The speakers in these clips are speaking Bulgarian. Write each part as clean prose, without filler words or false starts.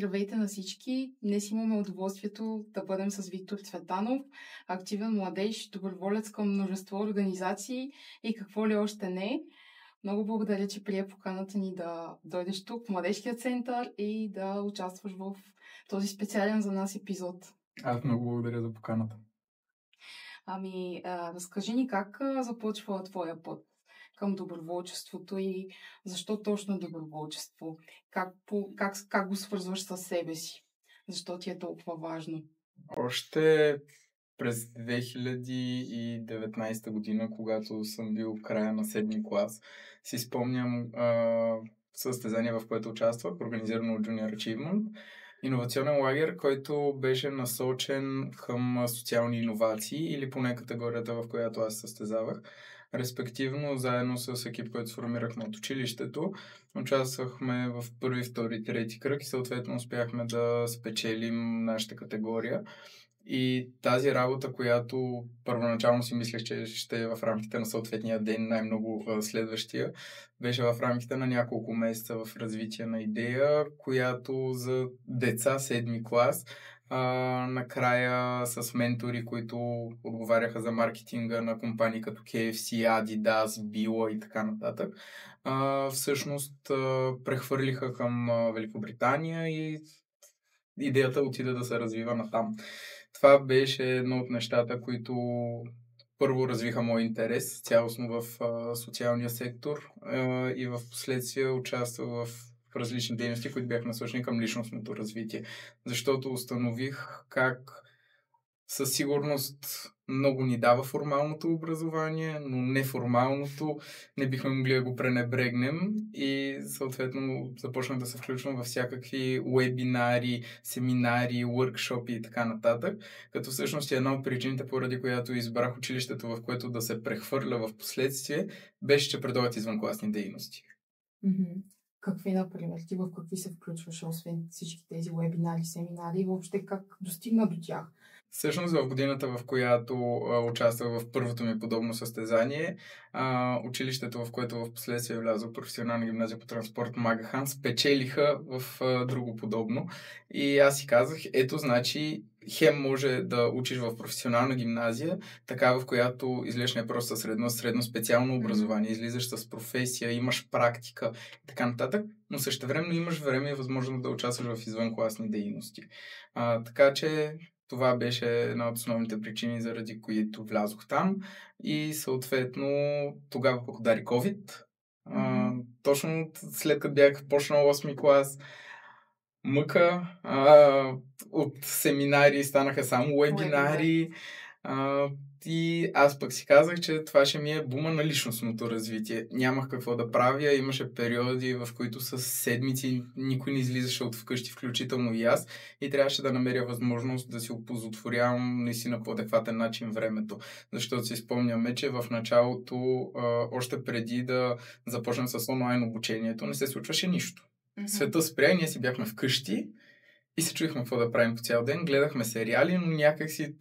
Здравейте на всички! Днес имаме удоволствието да бъдем с Виктор Цветанов, активен младеж, доброволец към множество организации и какво ли още не. Много благодаря, че прие поканата ни да дойдеш тук в Младежкия център и да участваш в този специален за нас епизод. Аз много благодаря за поканата. Разкажи ни как започва твоя път към доброволчеството и защо точно доброволчество? Как го свързваш с себе си? Защо ти е толкова важно? Още през 2019 година, когато съм бил в края на 7-ми клас, си спомням състезание, в което участвах, организирано от Junior Achievement. Иновационен лагер, който беше насочен към социални иновации или поне категорията, в която аз състезавах. Респективно, заедно с екип, който сформирахме от училището, участвахме в първи, втори, трети кръг и съответно успяхме да спечелим нашата категория. И тази работа, която първоначално си мислех, че ще е в рамките на съответния ден, най-много следващия, беше в рамките на няколко месеца в развитие на идея, която за деца 7-ми клас, накрая с ментори, които отговаряха за маркетинга на компании като KFC, Adidas, Billa и така нататък, всъщност прехвърлиха към Великобритания и идеята отида да се развива натам. Това беше едно от нещата, които първо развиха мой интерес цялостно в социалния сектор и в последствие участвах в различни дейности, които бяха насочени към личностното развитие. Защото установих как със сигурност много ни дава формалното образование, но неформалното не бихме могли да го пренебрегнем и съответно започнах да се включвам във всякакви уебинари, семинари, workshopи и така нататък, като всъщност една от причините, поради която избрах училището, в което да се прехвърля в последствие, беше, че предлагат извънкласни дейности. Какви, например, ти в какви се включваше, освен всички тези уебинари, семинари и въобще как достигна до тях? Всъщност в годината, в която участвах в първото ми подобно състезание, училището, в което в последствие влязох, професионална гимназия по транспорт Магахан, спечелиха в друго подобно. И аз си казах, ето, значи, хем може да учиш в професионална гимназия, такава, в която излезеш не просто средно специално образование, излизаш с професия, имаш практика и така нататък, но същевременно имаш време и възможност да участваш в извънкласни дейности. Така че това беше една от основните причини, заради които влязох там и съответно тогава пък удари COVID. Точно след като бях почнал 8-ми клас, мъка, от семинари станаха само вебинари. И аз пък си казах, че това ще ми е бума на личностното развитие. Нямах какво да правя, имаше периоди, в които с седмици никой не излизаше от вкъщи, включително и аз, и трябваше да намеря възможност да си опозотворявам наистина по адекватен начин времето. Защото си спомняме, че в началото, още преди да започнем с онлайн обучението, не се случваше нищо. Света спря и ние си бяхме вкъщи и се чуихме какво да правим по цял ден. Гледахме сериали, но някак си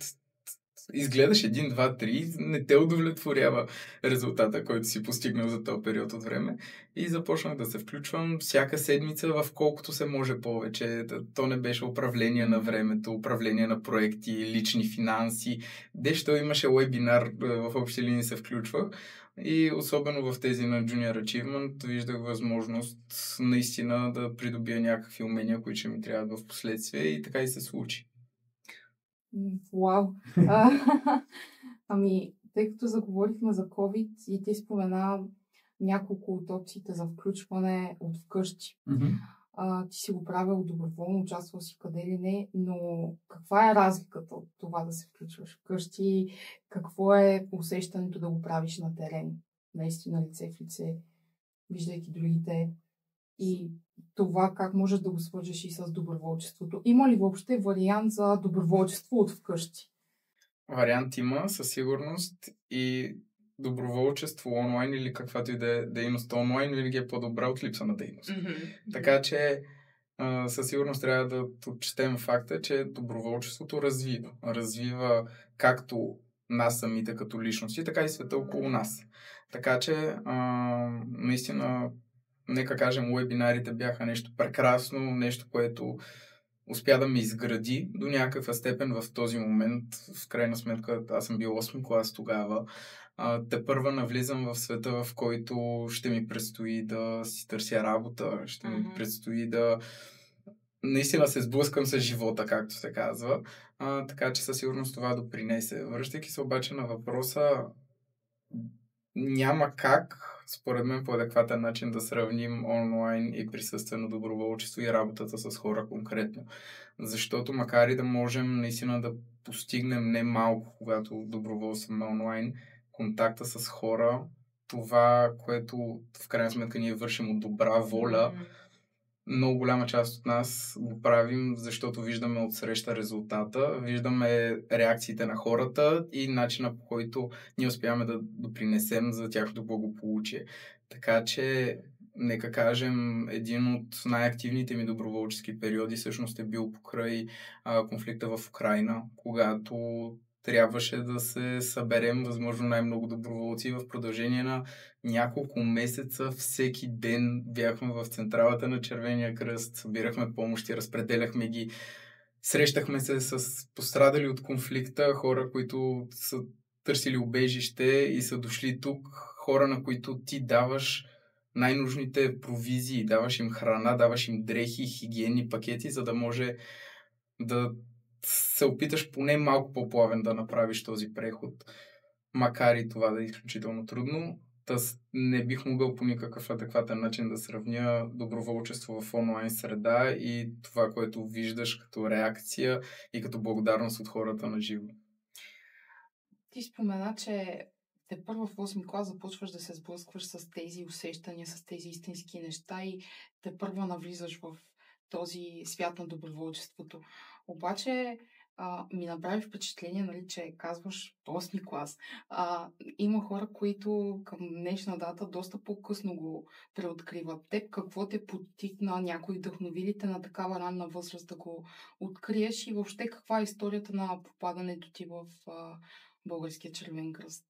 изгледаш 1, 2, 3, не те удовлетворява резултата, който си постигнал за този период от време. И започнах да се включвам всяка седмица в колкото се може повече. То не беше управление на времето, управление на проекти, лични финанси. Дещо имаше вебинар, в общи линии се включвах. И особено в тези на Junior Achievement виждах възможност наистина да придобия някакви умения, които ще ми трябват в последствие, и така и се случи. Вау! Тъй като заговорихме за COVID и ти спомена няколко от опциите за включване от вкъщи. Ти си го правил доброволно, участвал си къде ли не, но каква е разликата от това да се включваш вкъщи? Какво е усещането да го правиш на терен? Наистина лице в лице, виждайки другите, и това как можеш да го свържеш и с доброволчеството. Има ли въобще вариант за доброволчество от вкъщи? Вариант има, със сигурност, и доброволчество онлайн или каквато и да е дейност онлайн винаги е по-добра от липса на дейност. Така че със сигурност трябва да отчетем факта, че доброволчеството развива както нас самите като личности, така и света около нас. Така че наистина, нека кажем, уебинарите бяха нещо прекрасно, нещо, което успя да ме изгради до някаква степен в този момент. В крайна сметка, аз съм бил 8 клас тогава. Тепърва навлизам в света, в който ще ми предстои да си търся работа, ще ми предстои да наистина се сблъскам с живота, както се казва. Така че със сигурност това допринесе. Връщайки се обаче на въпроса, няма как, според мен, по адекватен начин да сравним онлайн и присъствено доброволчество и работата с хора конкретно. Защото макар и да можем наистина да постигнем не малко, когато доброволстваме онлайн, контакта с хора, това, което в крайна сметка ние вършим от добра воля, много голяма част от нас го правим, защото виждаме отсреща резултата, виждаме реакциите на хората и начина, по който ние успяваме да допринесем за тяхното благополучие. Така че, нека кажем, един от най-активните ми доброволчески периоди всъщност е бил покрай конфликта в Украйна, когато трябваше да се съберем възможно най-много доброволци в продължение на няколко месеца. Всеки ден бяхме в централата на Червения кръст, събирахме помощи, разпределяхме ги, срещахме се с пострадали от конфликта, хора, които са търсили убежище и са дошли тук, хора, на които ти даваш най-нужните провизии, даваш им храна, даваш им дрехи, хигиенни пакети, за да може да се опиташ поне малко по-плавен да направиш този преход, макар и това да е изключително трудно. Не бих могъл по никакъв адекватен начин да сравня доброволчество в онлайн среда и това, което виждаш като реакция и като благодарност от хората на живо. Ти спомена, че тепърва в 8 клас започваш да се сблъскваш с тези усещания, с тези истински неща и тепърва навлизаш в този свят на доброволчеството. Обаче ми направи впечатление, нали, че казваш 8 клас. Има хора, които към днешна дата доста по-късно го преоткриват. Теб какво те подтикна, някой вдъхновили те на такава ранна възраст да го откриеш и въобще каква е историята на попадането ти в Българския червен кръст?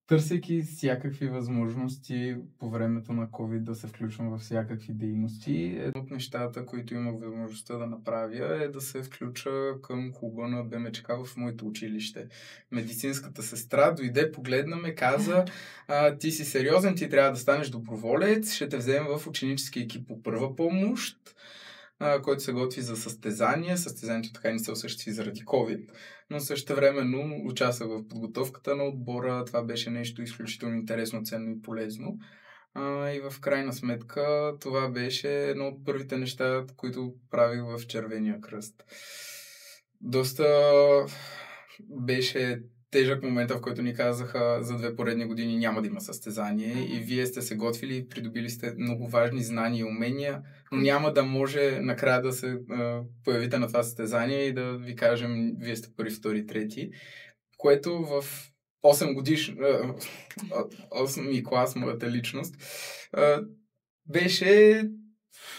Търсейки всякакви възможности по времето на COVID да се включвам във всякакви дейности, едно от нещата, които имах възможността да направя, е да се включа към клуба на БМЧК в моето училище. Медицинската сестра дойде, погледна ме, каза: ти си сериозен, ти трябва да станеш доброволец, ще те вземем в ученически екип по първа помощ, който се готви за състезание. Състезанието така не се осъществи заради COVID, но същевременно участвах в подготовката на отбора. Това беше нещо изключително интересно, ценно и полезно. И в крайна сметка това беше едно от първите неща, които правих в Червения кръст. Доста беше тежък момент, в който ни казаха за 2 поредни години няма да има състезание и вие сте се готвили, придобили сте много важни знания и умения, но няма да може накрая да се появите на това състезание и да ви кажем, вие сте първи, втори, трети, което в 8 клас, моята личност, беше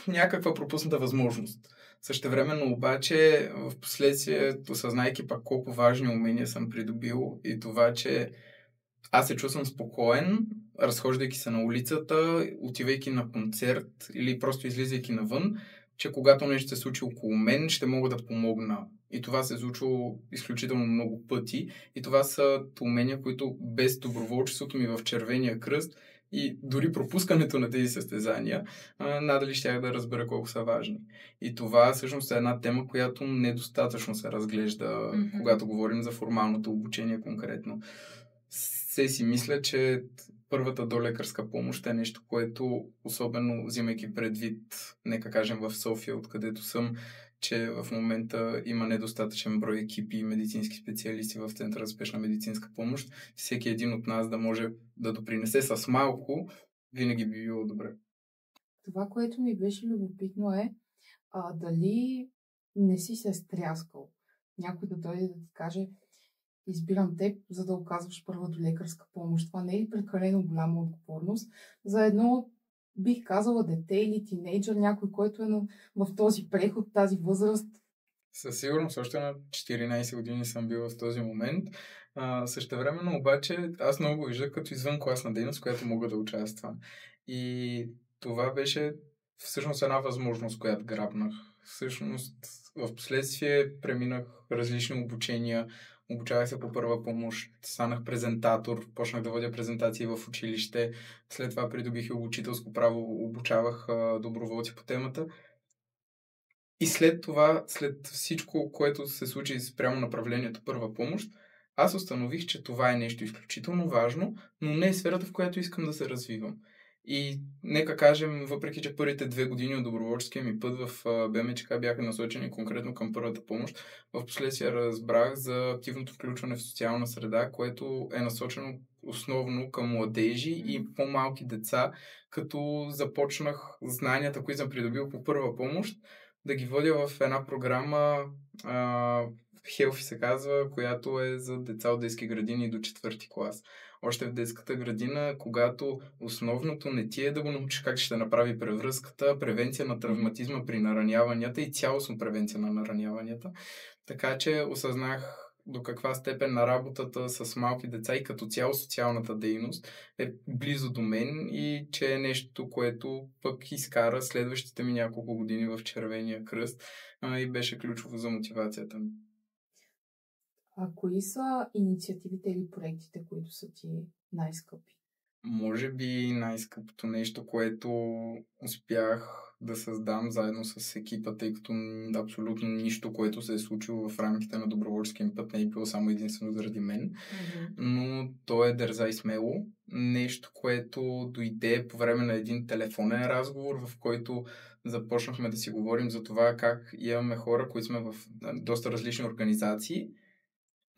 някаква пропусната възможност. Същевременно обаче, в последствие, осъзнайки пак колко важни умения съм придобил и това, че аз се чувствам спокоен, разхождайки се на улицата, отивайки на концерт или просто излизайки навън, че когато нещо се случи около мен, ще мога да помогна. И това се е случило изключително много пъти. И това са умения, които без доброволчеството ми в Червения кръст и дори пропускането на тези състезания, надали щях да разбера колко са важни. И това всъщност е една тема, която недостатъчно се разглежда, когато говорим за формалното обучение конкретно. Се си мисля, че първата долекарска помощ е нещо, което, особено взимайки предвид, нека кажем в София, откъдето съм, че в момента има недостатъчен брой екипи и медицински специалисти в Центъра за спешна медицинска помощ. Всеки един от нас да може да допринесе с малко, винаги би било добре. Това, което ми беше любопитно е дали не си се стряскал. Някой да дойде да ти каже: избирам теб, за да оказваш първа долекарска помощ. Това не е ли прекалено голяма отговорност за едно, бих казала, дете или тинейджър, някой, който е в този преход, тази възраст? Със сигурност, още на 14 години съм бил в този момент. Същевременно обаче аз много го виждах като извънкласна дейност, в която мога да участвам. И това беше всъщност една възможност, която грабнах. всъщност в последствие преминах различни обучения. Обучавах се по първа помощ, станах презентатор, почнах да водя презентации в училище, след това придобих и обучителско право, обучавах доброволци по темата. И след това, след всичко, което се случи спрямо направлението първа помощ, аз установих, че това е нещо изключително важно, но не е сферата, в която искам да се развивам. И нека кажем, въпреки че първите 2 години от доброволческия ми път в БМЧК бяха насочени конкретно към първата помощ, в последствие разбрах за активното включване в социална среда, което е насочено основно към младежи и по-малки деца, като започнах знанията, които съм придобил по първа помощ, да ги водя в една програма, Healthy се казва, която е за деца от детски градини до 4-ти клас. Още в детската градина, когато основното не ти е да го научиш как ще направи превръзката, превенция на травматизма при нараняванията и цялостно превенция на нараняванията. Така че осъзнах до каква степен на работата с малки деца и като цяло социалната дейност е близо до мен и че е нещо, което пък изкара следващите ми няколко години в Червения кръст и беше ключово за мотивацията ми. А кои са инициативите или проектите, които са ти най-скъпи? Може би най-скъпото нещо, което успях да създам заедно с екипа, тъй като абсолютно нищо, което се е случило в рамките на доброволческия път, не е било само единствено заради мен, но то е Дързай смело. Нещо, което дойде по време на един телефонен разговор, в който започнахме да си говорим за това как имаме хора, които сме в доста различни организации,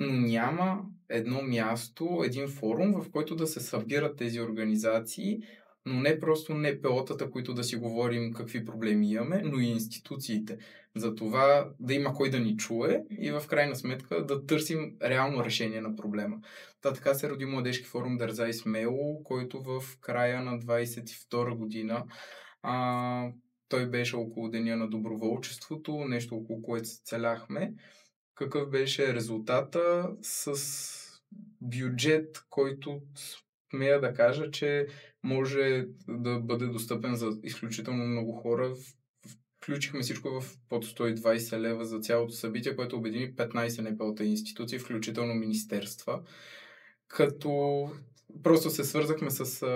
но няма едно място, един форум, в който да се събират тези организации, но не просто НПО-тата, които да си говорим какви проблеми имаме, но и институциите. За това да има кой да ни чуе и в крайна сметка да търсим реално решение на проблема. Така се роди Младежки форум Дързай смело, който в края на 22 година той беше около Деня на доброволчеството, нещо около което се целяхме. Какъв беше резултата с бюджет, който смея да кажа, че може да бъде достъпен за изключително много хора. Включихме всичко в под 120 лева за цялото събитие, което обедини 15 НПО-та институции, включително министерства. Като просто се свързахме с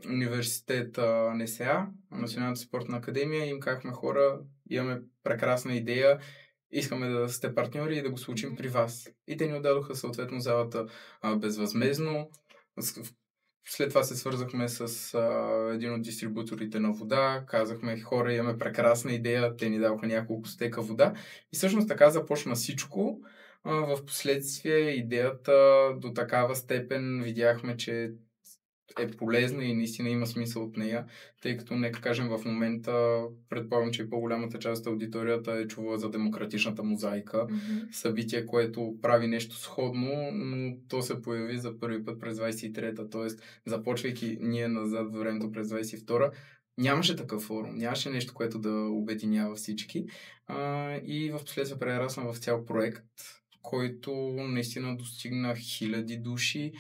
университета НСА, Националната спортна академия, и им казахме: хора, имаме прекрасна идея, искаме да сте партньори и да го случим при вас. И те ни отдадоха съответно залата безвъзмездно. След това се свързахме с един от дистрибуторите на вода, казахме: хора, имаме прекрасна идея, те ни дадоха няколко стека вода. И всъщност така започна всичко. В последствие идеята до такава степен видяхме, че е полезна и наистина има смисъл от нея, тъй като, нека кажем, в момента предполагам, че и по-голямата част от аудиторията е чувала за демократичната мозайка, събитие, което прави нещо сходно, но то се появи за първи път през 23-та, т.е. започвайки ние назад във времето през 22-та, нямаше такъв форум, нямаше нещо, което да обединява всички, и в последствие прерасна в цял проект, който наистина достигна хиляди души.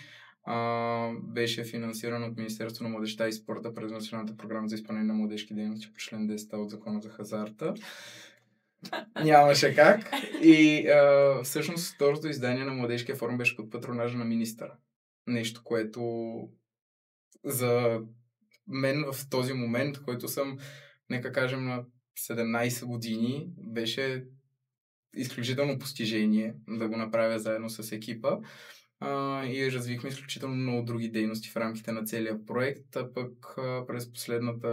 Беше финансиран от Министерството на младежта и спорта през Националната програма за изпълнение на младежки дейности по член 10 от Закона за хазарта. Нямаше как. И всъщност второто издание на Младежкия форум беше под патронажа на министъра. Нещо, което за мен в този момент, който съм, нека кажем, на 17 години, беше изключително постижение да го направя заедно с екипа. И развихме изключително много други дейности в рамките на целия проект, а пък през последната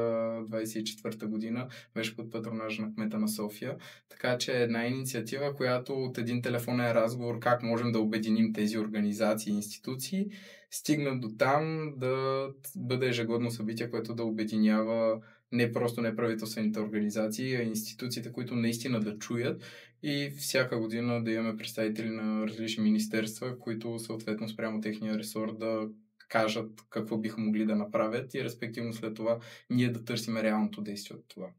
24-та година беше под патронажа на кмета на София. Така че една инициатива, която от един телефонен разговор как можем да обединим тези организации и институции, стигна до там да бъде ежегодно събитие, което да обединява не просто неправителствените организации, а институциите, които наистина да чуят, и всяка година да имаме представители на различни министерства, които съответно спрямо техния ресор да кажат какво биха могли да направят и респективно след това ние да търсим реалното действие от това.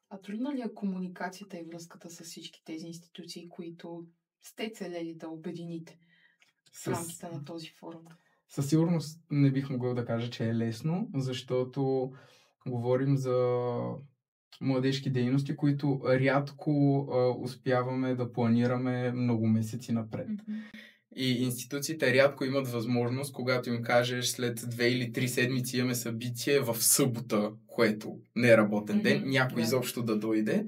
А трудна ли е комуникацията и връзката с всички тези институции, които сте целели да обедините в рамките на този форум? Със сигурност не бих могъл да кажа, че е лесно, защото говорим за младежки дейности, които рядко успяваме да планираме много месеци напред. И институциите рядко имат възможност, когато им кажеш след 2 или 3 седмици имаме събитие в събота, което не е работен ден, някой изобщо да дойде.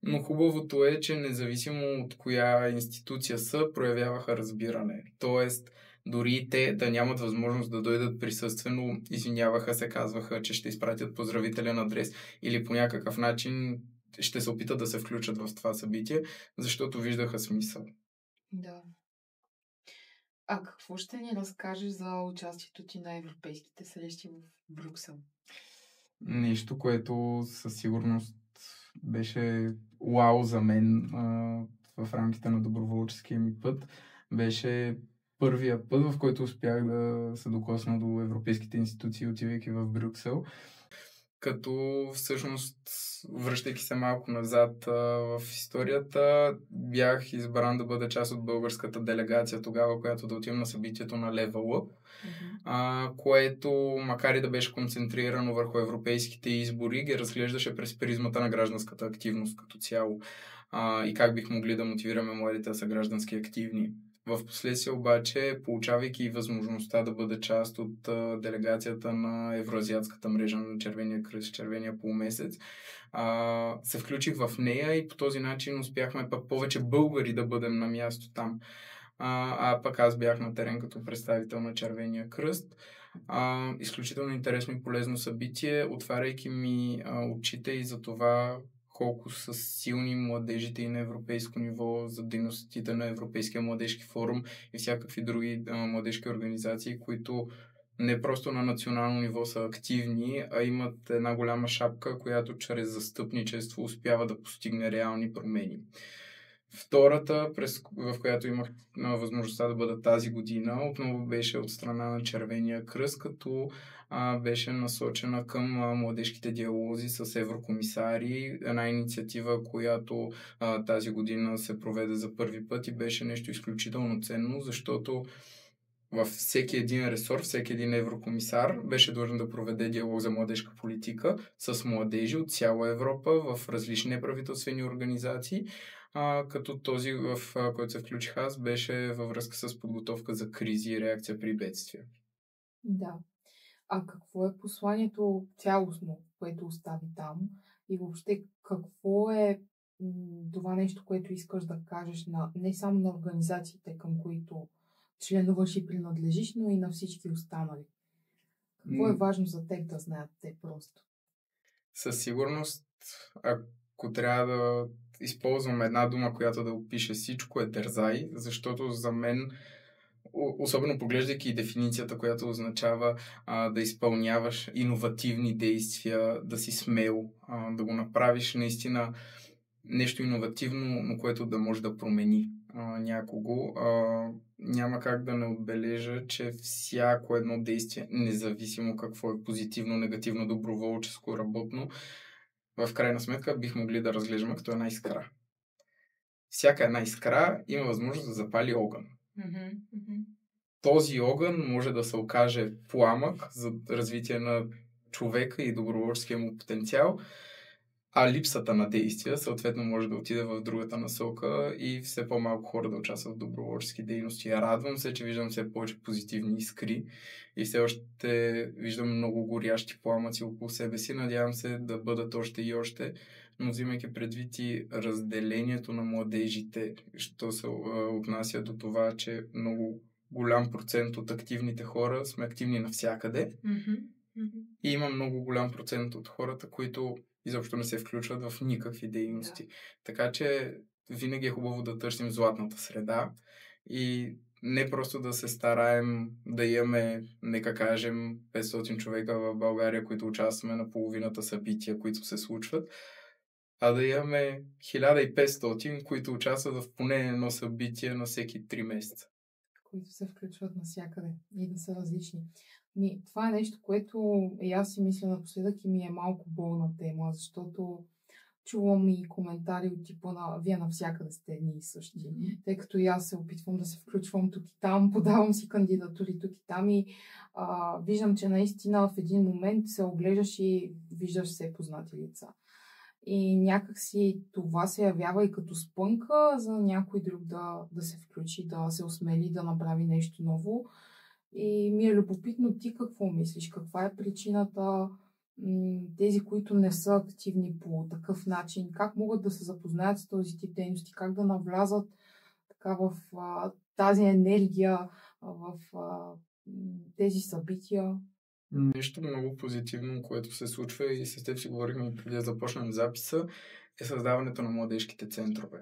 Но хубавото е, че независимо от коя институция са, проявяваха разбиране. Тоест, дори и те да нямат възможност да дойдат присъствено, извиняваха се, казваха, че ще изпратят поздравителен адрес или по някакъв начин ще се опитат да се включат в това събитие, защото виждаха смисъл. Да. А какво ще ни разкажеш за участието ти на европейските срещи в Брюксел? Нещо, което със сигурност беше вау за мен в рамките на доброволческия ми път. Беше първия път, в който успях да се докосна до европейските институции, отивайки в Брюксел. Като всъщност, връщайки се малко назад в историята, бях избран да бъда част от българската делегация тогава, която да отивам на събитието на Level Up, което, макар и да беше концентрирано върху европейските избори, ги разглеждаше през призмата на гражданската активност като цяло и как бих могли да мотивираме младите да са граждански активни. В последствие обаче, получавайки възможността да бъда част от делегацията на Евроазиатската мрежа на Червения кръст, Червения полумесец, се включих в нея и по този начин успяхме пък повече българи да бъдем на място там. Пък аз бях на терен като представител на Червения кръст. Изключително интересно и полезно събитие, отваряйки ми очите и за това колко са силни младежите и на европейско ниво за дейностите на Европейския младежки форум и всякакви други младежки организации, които не просто на национално ниво са активни, а имат една голяма шапка, която чрез застъпничество успява да постигне реални промени. Втората, в която имах възможността да бъда тази година, отново беше от страна на Червения кръст, като беше насочена към младежките диалози с еврокомисари. Една инициатива, която тази година се проведе за първи път и беше нещо изключително ценно, защото във всеки един ресор, всеки един еврокомисар беше длъжен да проведе диалог за младежка политика с младежи от цяла Европа в различни неправителствени организации, като този, в който се включих аз, беше във връзка с подготовка за кризи и реакция при бедствия. Да. А какво е посланието цялостно, което остави там? И въобще какво е това нещо, което искаш да кажеш не само на организациите, към които членуваш и принадлежиш, но и на всички останали? Какво е важно за теб да знаят те просто? Със сигурност, ако трябва да използвам една дума, която да опише всичко, е дързай, защото за мен, особено поглеждайки дефиницията, която означава да изпълняваш иновативни действия, да си смел, да го направиш наистина нещо иновативно, но което да може да промени някого. Няма как да не отбележа, че всяко едно действие, независимо какво е позитивно, негативно, доброволческо, работно, в крайна сметка бих могли да разглеждаме като една искра. Всяка една искра има възможност да запали огън. Този огън може да се окаже пламък за развитие на човека и доброволческия му потенциал, а липсата на действия съответно може да отиде в другата насока и все по-малко хора да участват в доброволчески дейности. Радвам се, че виждам все повече позитивни искри и все още виждам много горящи пламъци около себе си. Надявам се да бъдат още и още, но взимайки предвид и разделението на младежите, що се отнася до това, че много голям процент от активните хора сме активни навсякъде. И има много голям процент от хората, които изобщо не се включват в никакви дейности. Така че винаги е хубаво да търсим златната среда и не просто да се стараем да имаме, нека кажем, 500 човека в България, които участваме на половината събития, които се случват, а да имаме 1500, които участват в поне едно събитие на всеки 3 месеца. Които се включват навсякъде и да са различни. Това е нещо, което и аз си мисля напоследък и ми е малко болна тема, защото чувам и коментари от типа на вие навсякъде сте едни и същи. Тъй като и аз се опитвам да се включвам тук и там, подавам си кандидатури тук и там и виждам, че наистина в един момент се оглеждаш и виждаш все познати лица. И някакси това се явява и като спънка за някой друг да се включи, да се осмели, да направи нещо ново. И ми е любопитно ти какво мислиш, каква е причината тези, които не са активни по такъв начин, как могат да се запознаят с този тип дейности, как да навлязат така в тази енергия, в тези събития. Нещо много позитивно, което се случва и с теб си говорихме преди да започнем записа, е създаването на младежките центрове.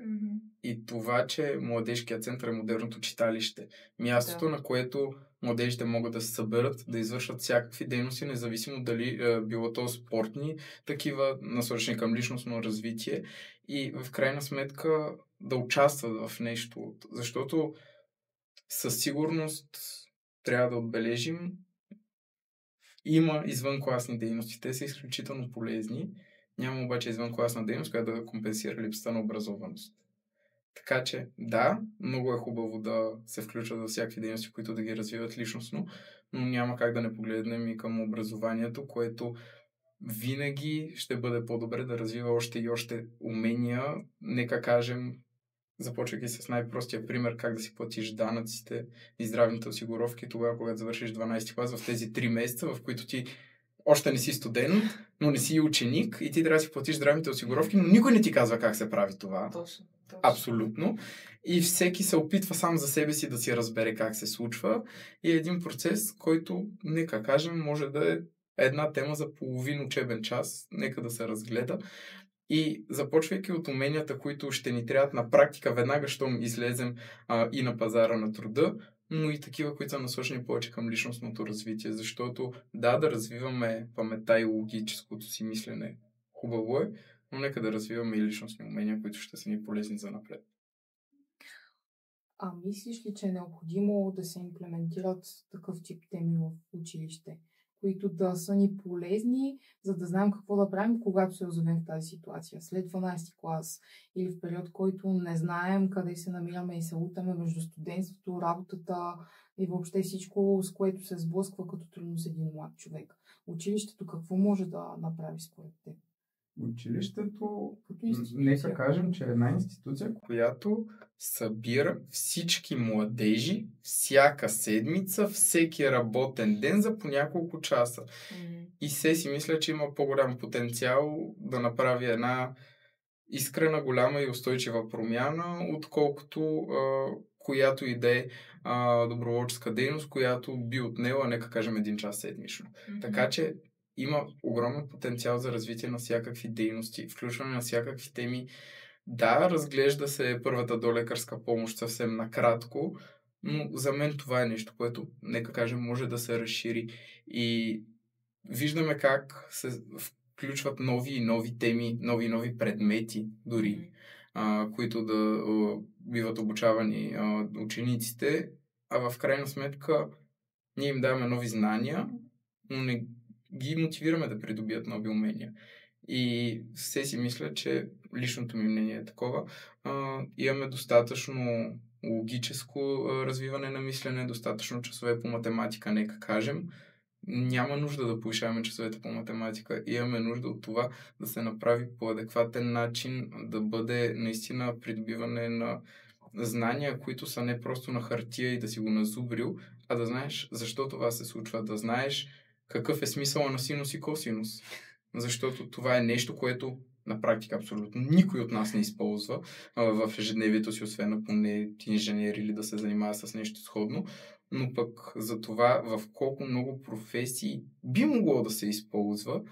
И това, че младежкият център е модерното читалище. Мястото, на което младежите могат да се съберат, да извършват всякакви дейности, независимо дали било то спортни, такива насочени към личностно развитие и в крайна сметка да участват в нещо. Защото със сигурност трябва да отбележим, има извънкласни дейности. Те са изключително полезни. Няма обаче извънкласна дейност, която да компенсира липсата на образованост. Така че, да, много е хубаво да се включват във всякакви дейности, които да ги развиват личностно, но няма как да не погледнем и към образованието, което винаги ще бъде по-добре да развива още и още умения. Нека кажем, започвайки с най-простия пример, как да си платиш данъците и здравните осигуровки тогава, когато завършиш 12 клас, в тези 3 месеца, в които ти още не си студент, но не си и ученик и ти трябва да си платиш здравните осигуровки, но никой не ти казва как се прави това. Точно. Абсолютно. И всеки се опитва сам за себе си да си разбере как се случва и е един процес, който, нека кажем, може да е една тема за половин учебен час, нека да се разгледа. И започвайки от уменията, които ще ни трябват на практика, веднага щом излезем и на пазара на труда, но и такива, които са насочени повече към личностното развитие, защото да развиваме паметта и логическото си мислене, хубаво е, но нека да развиваме и личностни умения, които ще са ни полезни за напред. А мислиш ли, че е необходимо да се имплементират такъв тип теми в училище, които да са ни полезни, за да знаем какво да правим, когато се озовем в тази ситуация? След 12 клас или в период, който не знаем къде се намираме и се лутаме между студентството, работата и въобще всичко, с което се сблъсква като трудно с един млад човек. Училището какво може да направи според теб? Училището, нека кажем, че е една институция, която събира всички младежи всяка седмица, всеки работен ден за по няколко часа. И се си мисля, че има по-голям потенциал да направи една искрена, голяма и устойчива промяна, отколкото която и да е доброволческа дейност, която би отнела, нека кажем, 1 час седмично. Така че има огромен потенциал за развитие на всякакви дейности, включване на всякакви теми. Да, разглежда се първата долекарска помощ съвсем накратко, но за мен това е нещо, което, нека кажем, може да се разшири. И виждаме как се включват нови и нови теми, нови и нови предмети дори, които да биват обучавани учениците, а в крайна сметка ние им даваме нови знания, но не ги мотивираме да придобият нови умения. И все си мисля, че личното ми мнение е такова. Имаме достатъчно логическо развиване на мислене, достатъчно часове по математика, нека кажем. Няма нужда да повишаваме часовете по математика. Имаме нужда от това да се направи по адекватен начин, да бъде наистина придобиване на знания, които са не просто на хартия и да си го назубрил, а да знаеш защо това се случва, да знаеш какъв е смисъла на синус и косинус. Защото това е нещо, което на практика абсолютно никой от нас не използва в ежедневието си, освен ако не е инженер или да се занимава с нещо сходно. Но пък за това в колко много професии би могло да се използва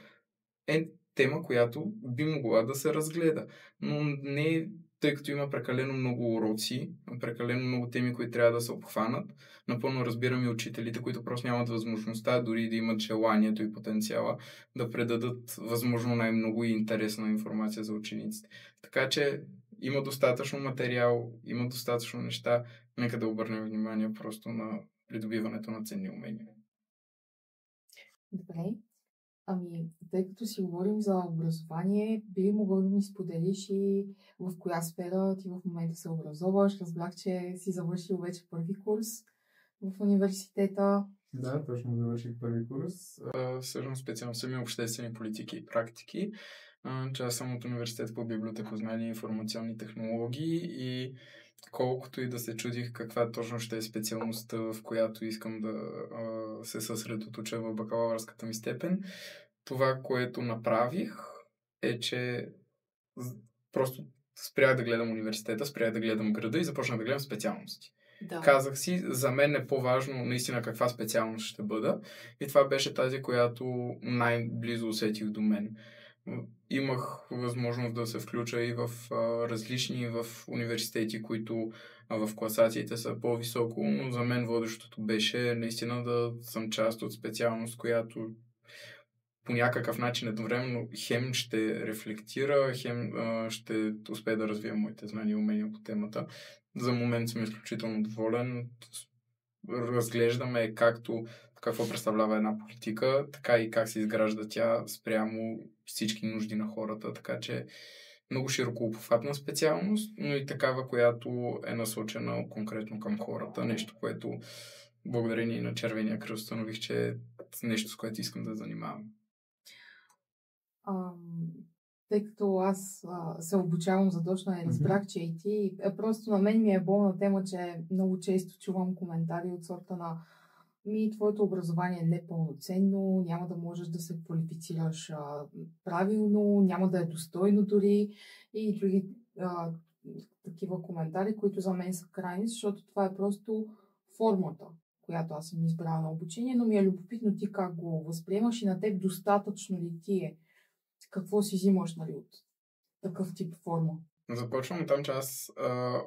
е тема, която би могла да се разгледа. Но не тъй като има прекалено много уроци, прекалено много теми, които трябва да се обхванат. Напълно разбирам и учителите, които просто нямат възможността, дори да имат желанието и потенциала, да предадат възможно най-много и интересна информация за учениците. Така че има достатъчно материал, има достатъчно неща. Нека да обърнем внимание просто на придобиването на ценни умения. Добре. Ами, тъй като си говорим за образование, би могъл да ми споделиш и в коя сфера ти в момента се образоваш? Разбрах, че си завършил вече първи курс в университета. Да, точно завърших първи курс. Всъщност специално сами обществени политики и практики. че аз съм от университет по библиотекознание и информационни технологии и колкото и да се чудих каква точно ще е специалността, в която искам да се съсредоточа в бакалавърската ми степен, това, което направих, е, че просто спрях да гледам университета, спрях да гледам града и започнах да гледам специалности. Да. Казах си, за мен е по-важно наистина каква специалност ще бъда. И това беше тази, която най-близо усетих до мен. Имах възможност да се включа и в различни в университети, които в класациите са по-високо, но за мен водещото беше наистина да съм част от специалност, която по някакъв начин едновременно хем ще рефлектира, хем ще успее да развия моите знания и умения по темата. За момент съм изключително доволен. Разглеждаме както какво представлява една политика, така и как се изгражда тя спрямо всички нужди на хората. Така че много широко обхватна специалност, но и такава, която е насочена конкретно към хората. Нещо, което благодарение на Червения кръст установих, че е нещо, с което искам да занимавам. Тъй като аз се обучавам задочно и разбрах, че и ти, просто на мен ми е болна тема, че много често чувам коментари от сорта на твоето образование е непълноценно, няма да можеш да се квалифицираш правилно, няма да е достойно дори и други такива коментари, които за мен са крайни, защото това е просто формата, която аз съм избрала на обучение, но ми е любопитно ти как го възприемаш и на теб достатъчно ли ти е? Какво си взимаш, нали, от такъв тип форма? Започвам там, че аз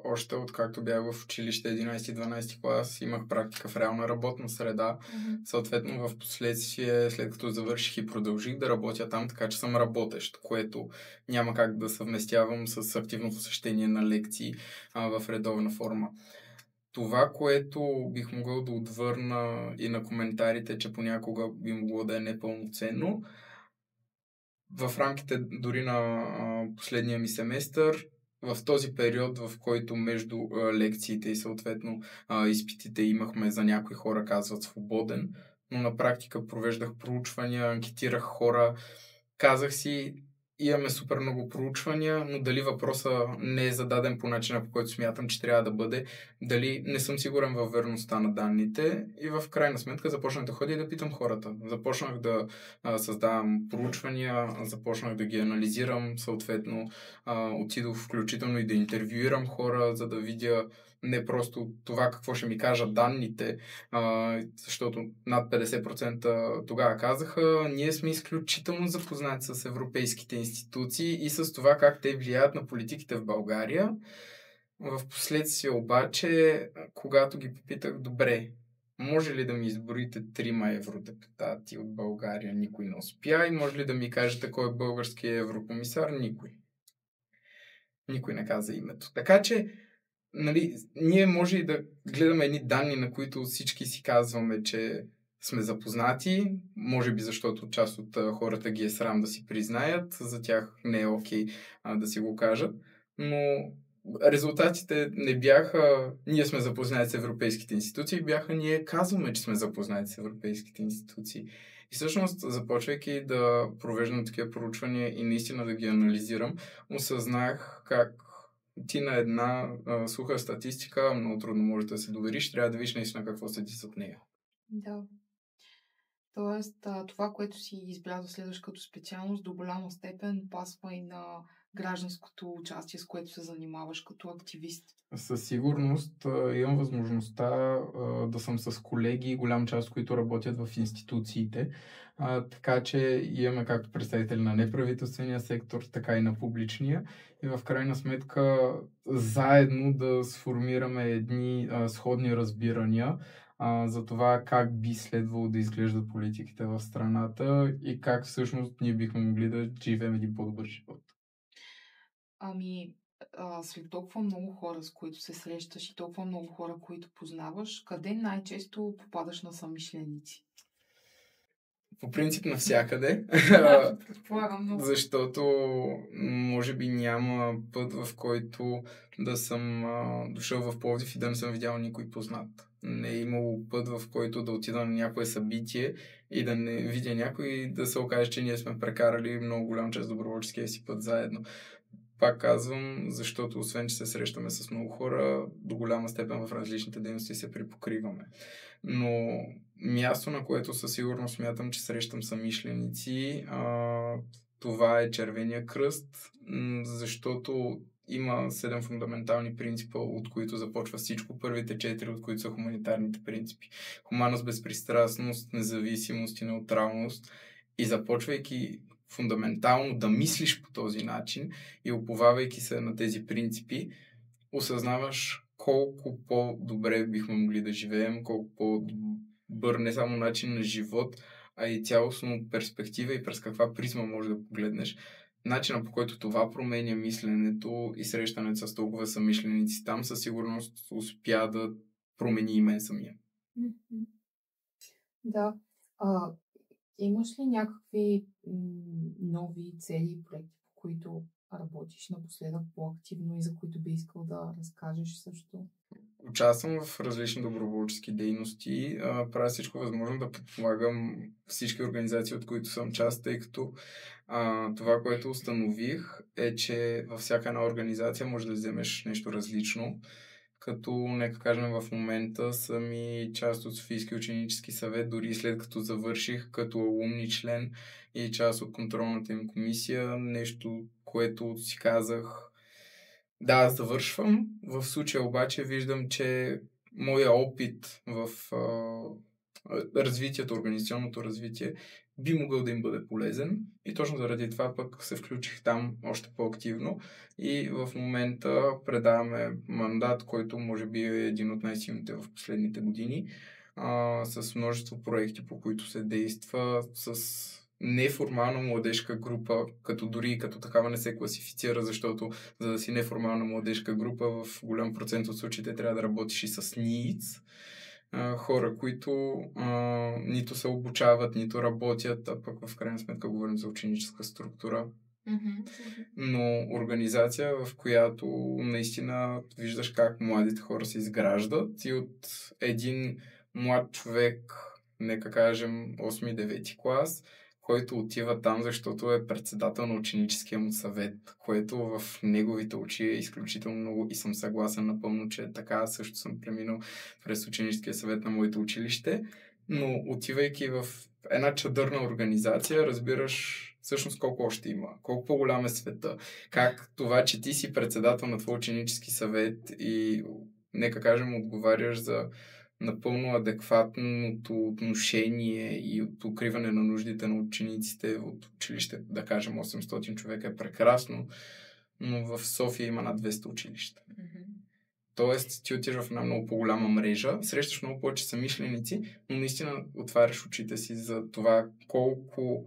още откакто бях в училище 11-12 клас, имах практика в реална работна среда. Съответно, в последствие, след като завърших и продължих да работя там, така че съм работещ, което няма как да съвместявам с активно посещение на лекции в редовна форма. Това, което бих могъл да отвърна и на коментарите, че понякога би могло да е непълноценно, в рамките дори на последния ми семестър, в този период, в който между лекциите и съответно изпитите имахме за някои хора, казват свободен, но на практика провеждах проучвания, анкетирах хора, казах си, имаме супер много проучвания, но дали въпросът не е зададен по начина, по който смятам, че трябва да бъде, дали не съм сигурен във верността на данните и в крайна сметка започнах да ходя и да питам хората. Започнах да създавам проучвания, започнах да ги анализирам, съответно отидох включително и да интервюирам хора, за да видя не просто това какво ще ми кажат данните, защото над 50% тогава казаха, ние сме изключително запознати с европейските институции и с това как те влияят на политиките в България. В последствие обаче, когато ги попитах, добре, може ли да ми изборите 3 евродепутати от България? Никой не успя. И може ли да ми кажете кой е българският еврокомисар? Никой. Никой не каза името. Така че нали, ние може и да гледаме едни данни, на които всички си казваме, че сме запознати, може би защото част от хората ги е срам да си признаят, за тях не е окей да си го кажат, но резултатите не бяха ние сме запознати с европейските институции, бяха ние казваме, че сме запознати с европейските институции. И всъщност, започвайки да провеждам такива проучвания и наистина да ги анализирам, осъзнах как ти на една суха статистика много трудно може да се довериш, трябва да видиш наистина какво седи зад нея. Да. Тоест, това, което си избра да следваш като специалност, до голяма степен пасва и на гражданското участие, с което се занимаваш като активист. Със сигурност имам възможността да съм с колеги, голям част, които работят в институциите, така че имаме както представители на неправителствения сектор, така и на публичния и в крайна сметка заедно да сформираме едни сходни разбирания за това как би следвало да изглеждат политиките в страната и как всъщност ние бихме могли да живеем един по-добър живот. След толкова много хора, с които се срещаш и толкова много хора, които познаваш, къде най-често попадаш на съмишленици? По принцип навсякъде. Защото може би няма път, в който да съм дошъл в Пловдив и да не съм видял никой познат. Не е имало път, в който да отида на някое събитие и да не видя някой и да се окаже, че ние сме прекарали много голям част доброволческия си път заедно. Пак казвам, защото освен, че се срещаме с много хора, до голяма степен в различните дейности се припокриваме. Но място, на което със сигурност смятам, че срещам съмишленици, това е Червения кръст, защото има 7 фундаментални принципа, от които започва всичко. Първите 4, от които са хуманитарните принципи. Хуманност, безпристрастност, независимост и неутралност. И започвайки фундаментално да мислиш по този начин и уповавайки се на тези принципи, осъзнаваш колко по-добре бихме могли да живеем, колко по-добър не само начин на живот, а и цялостно перспектива и през каква призма можеш да погледнеш. Начинът, по който това променя мисленето и срещането с толкова съмишленици там, със сигурност успя да промени и мен самия. Да. Имаш ли някакви нови цели и проекти, по които работиш напоследък по-активно и за които би искал да разкажеш също? Участвам в различни доброволчески дейности. Правя всичко възможно да подпомагам всички организации, от които съм част, тъй като това, което установих, е, че във всяка една организация може да вземеш нещо различно. Като, нека кажем, в момента съм и част от Софийски ученически съвет, дори след като завърших като алумни член и част от контролната им комисия. Нещо, което си казах, да, завършвам. В случая обаче виждам, че моя опит в развитието, организационното развитие би могъл да им бъде полезен и точно заради това пък се включих там още по-активно и в момента предаваме мандат, който може би е един от най-силните в последните години, с множество проекти, по които се действа, с неформална младежка група, като дори като такава не се класифицира, защото за да си неформална младежка група в голям процент от случаите трябва да работиш и с НИИЦ. Хора, които нито се обучават, нито работят, а пък в крайна сметка говорим за ученическа структура. Но организация, в която наистина виждаш как младите хора се изграждат и от един млад човек, нека кажем 8-9 клас, който отива там, защото е председател на ученическия му съвет, което в неговите очи е изключително много и съм съгласен напълно, че така също съм преминал през ученическия съвет на моето училище, но отивайки в една чадърна организация, разбираш всъщност колко още има, колко по-голям е света, как това, че ти си председател на твой ученически съвет и, нека кажем, отговаряш за напълно адекватното отношение и покриване на нуждите на учениците от училище, да кажем 800 човека е прекрасно, но в София има над 200 училища. Тоест, ти отиваш в една много по-голяма мрежа, срещаш много повече съмишленици, но наистина отваряш очите си за това колко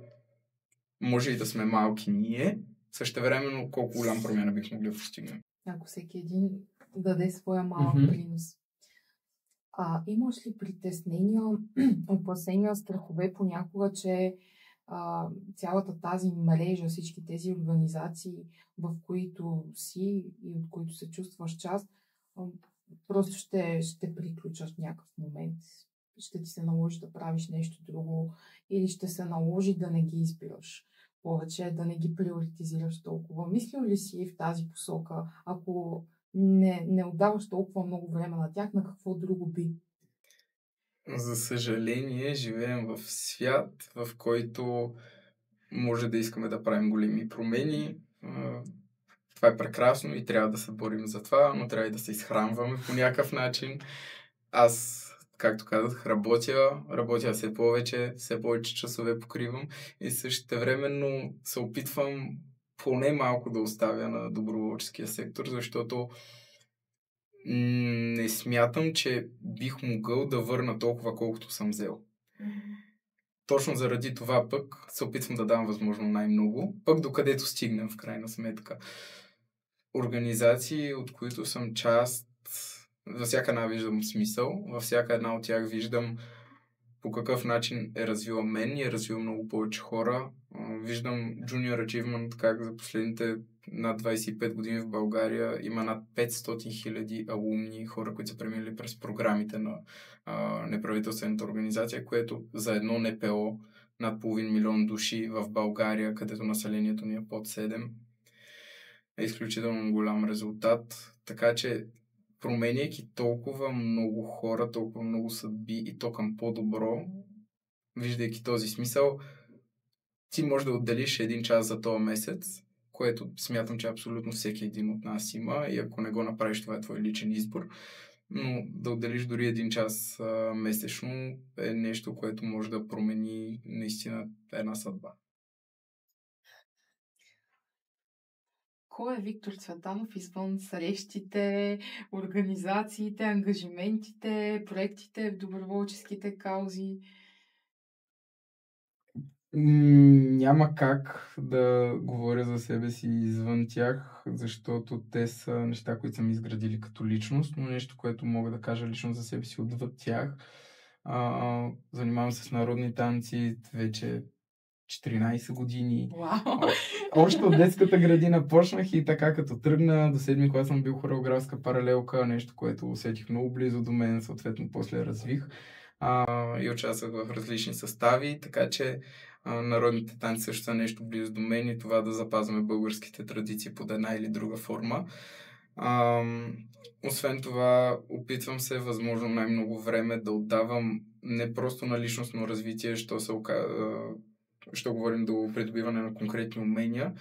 може и да сме малки ние, същевременно колко голям промяна бих могли да постигнем. Ако всеки един даде своя малък принос. Имаш ли притеснения, опасения, страхове понякога, че цялата тази мрежа, всички тези организации, в които си и от които се чувстваш част, просто ще приключат в някакъв момент? Ще ти се наложи да правиш нещо друго или ще се наложи да не ги избираш повече, да не ги приоритизираш толкова? Мислил ли си в тази посока, ако не отдаваш толкова много време на тях, на какво друго би? За съжаление, живеем в свят, в който може да искаме да правим големи промени. Това е прекрасно и трябва да се борим за това, но трябва и да се изхранваме по някакъв начин. Аз, както казах, работя все повече часове покривам и същевременно се опитвам поне малко да оставя на доброволческия сектор, защото не смятам, че бих могъл да върна толкова, колкото съм взел. Точно заради това пък се опитвам да дам възможно най-много, пък докъдето стигнем в крайна сметка. Организации, от които съм част, във всяка една виждам смисъл, във всяка една от тях виждам по какъв начин е развила мен и е развила много повече хора. Виждам Junior Achievement как за последните над 25 години в България има над 500 хиляди алумни, хора, които са преминали през програмите на неправителствената организация, което за едно НПО над половин милион души в България, където населението ни е под 7, е изключително голям резултат. Така че, променяйки толкова много хора, толкова много съдби и то към по-добро, виждайки този смисъл, ти можеш да отделиш 1 час за този месец, което смятам, че абсолютно всеки един от нас има, и ако не го направиш, това е твой личен избор. Но да отделиш дори 1 час месечно е нещо, което може да промени наистина една съдба. Кой е Виктор Цветанов извън срещите, организациите, ангажиментите, проектите в доброволческите каузи? Няма как да говоря за себе си извън тях, защото те са неща, които са ми изградили като личност, но нещо, което мога да кажа лично за себе си отвъд тях. Занимавам се с народни танци вече 14 години. Wow. Още от детската градина почнах и така като тръгна до 7-ми клас съм бил хореографска паралелка, нещо, което усетих много близо до мен, съответно после развих. И участвах в различни състави, така че народните танци също са нещо близо до мен и това да запазваме българските традиции под една или друга форма. Освен това, опитвам се възможно най-много време да отдавам не просто на личностно развитие, що говорим до придобиване на конкретни умения,